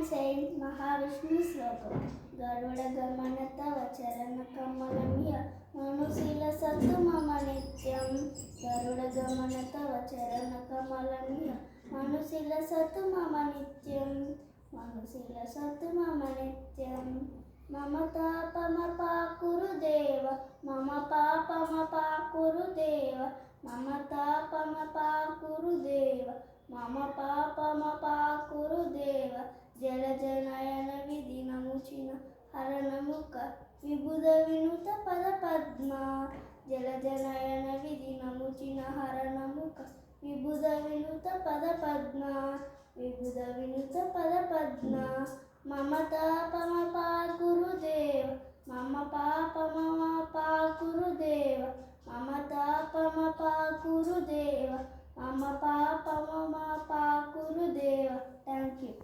Saint Mahavishnu Slokam. Garuda Gamana Tava Charana Kamalamya Manusila Satu Mama Nityam. Garuda Gamana Tava Charana Kamalamya Manusila Satu Mama Nityam. Manusila Satu Mama Nityam. Mama Tapa Mapa Kurudeva. Mama Papa Mapa Kurudeva. Mama Tapa Mapa Kurudeva. Mama Papa Mapa Kurudeva. జలజనయన విధి నముచిన హరణముఖ విబుధ వినుత పద పద్మ. జలజనయన విధి నముచిన హరణముఖ విబుధ వినుత పద పద్మ. విబుధ వినుత పద పద్మ. మమ తాప మప గురుదేవ. మమ పాప మమ పా గురుదేవ. మమ తాప మప గురుదేవ. మమ పాప మమ పా గురుదేవ.